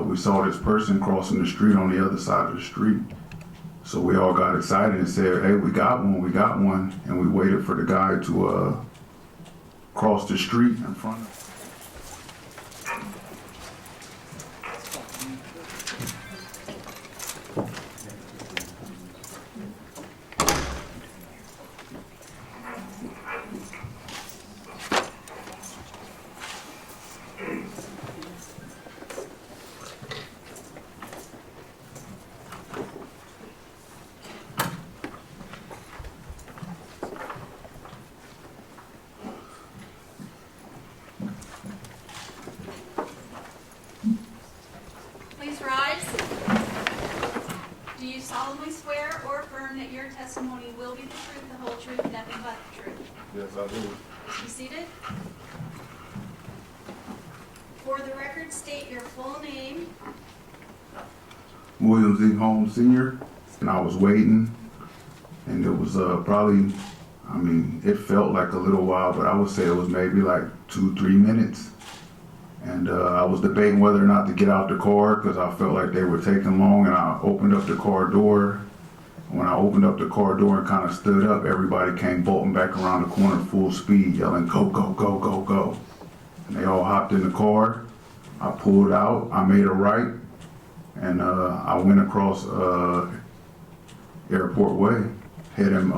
we saw this person crossing the street on the other side of the street. So we all got excited and said, hey, we got one. And we waited for the guy to cross the street in front of us. Please rise. Do you solemnly swear or affirm that your testimony will be the truth, the whole truth, and nothing but the truth? Yes, I do. Be seated. For the record, state your full name. William Z. Holmes Sr. And I was waiting, and it was probably, I mean, it felt like a little while, but I would say it was maybe like 2-3 minutes. And I was debating whether or not to get out the car because I felt like they were taking long, and I opened up the car door. When I opened up the car door and kind of stood up, everybody came bolting back around the corner full speed, yelling, go, go, go, go, go. And they all hopped in the car. I pulled out, I made a right, and I went across Airport Way, heading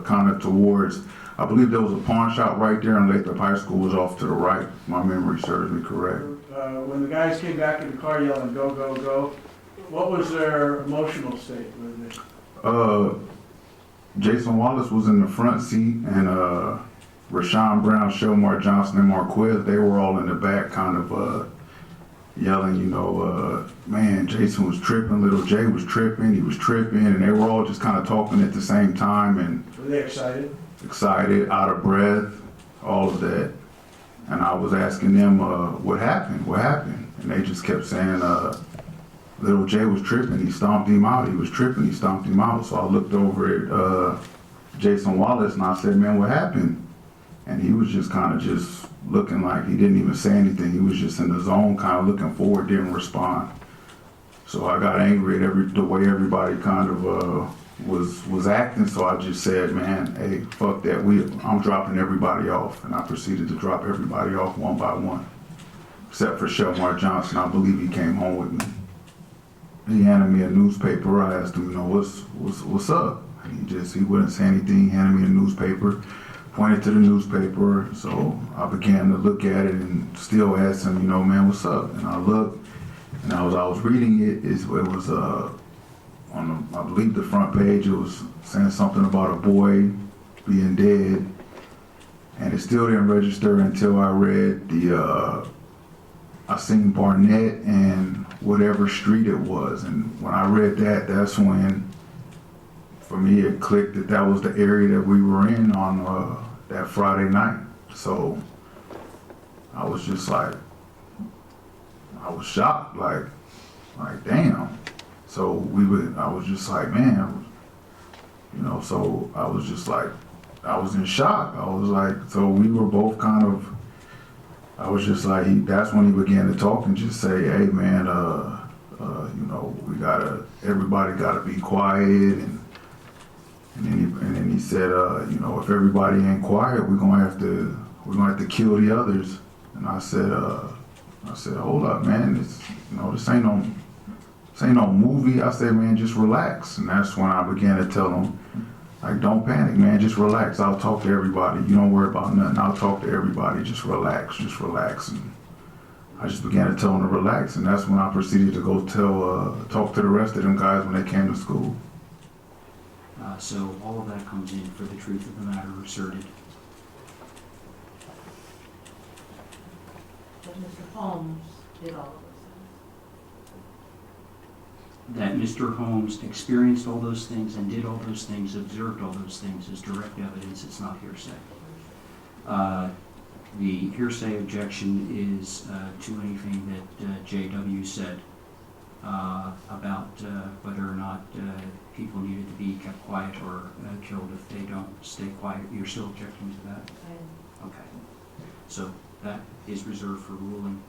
kind of towards, I believe there was a pawn shop right there, and Lathrop High School was off to the right. My memory serves me correct. When the guys came back in the car yelling, go, go, go, what was their emotional state? Jason Wallace was in the front seat, and Rashawn Brown, Shelmar Johnson, and Marquez, they were all in the back kind of yelling, you know, man, Jason was tripping, little Jay was tripping, he was tripping, and they were all just kind of talking at the same time. And Were they excited? Excited, out of breath, all of that. And I was asking them, what happened? And they just kept saying, little Jay was tripping, he stomped him out. He was tripping, he stomped him out. So I looked over at Jason Wallace and I said, man, what happened? And he was just kind of just looking like he didn't even say anything. He was just in the zone, kind of looking forward, didn't respond. So I got angry at the way everybody kind of was acting. So I just said, man, hey, fuck that. I'm dropping everybody off. And I proceeded to drop everybody off one by one, except for Shelmar Johnson. I believe he came home with me. He handed me a newspaper. I asked him, you know, what's up? And he wouldn't say anything. He handed me a newspaper, pointed to the newspaper. So I began to look at it and still asked him, you know, man, what's up? And I looked, and as I was reading it, it was on I believe the front page. It was saying something about a boy being dead, and it still didn't register until I read I seen Barnett and whatever street it was. And when I read that, that's when, for me, it clicked that was the area that we were in on that Friday night. So I was just like, I was shocked, like damn. So I was just like, man, you know, so I was just like, I was in shock. I was like, so we were both kind of, I was just like, that's when he began to talk and just say, hey man, you know, everybody gotta be quiet, and then he said, you know, if everybody ain't quiet, we're gonna have to kill the others. And I said, hold up, man, this ain't no movie. I said, man, just relax. And that's when I began to tell him, like, don't panic, man, just relax. I'll talk to everybody. You don't worry about nothing. I'll talk to everybody. Just relax. And I just began to tell him to relax. And that's when I proceeded to go talk to the rest of them guys when they came to school. So all of that comes in for the truth of the matter asserted. But Mr. Holmes did all of those That Mr. Holmes experienced all those things and did all those things, observed all those things, is direct evidence. It's not hearsay. The hearsay objection is to anything that J.W. said about whether or not people needed to be kept quiet or killed if they don't stay quiet. You're still objecting to that? things. Okay. So that is reserved for ruling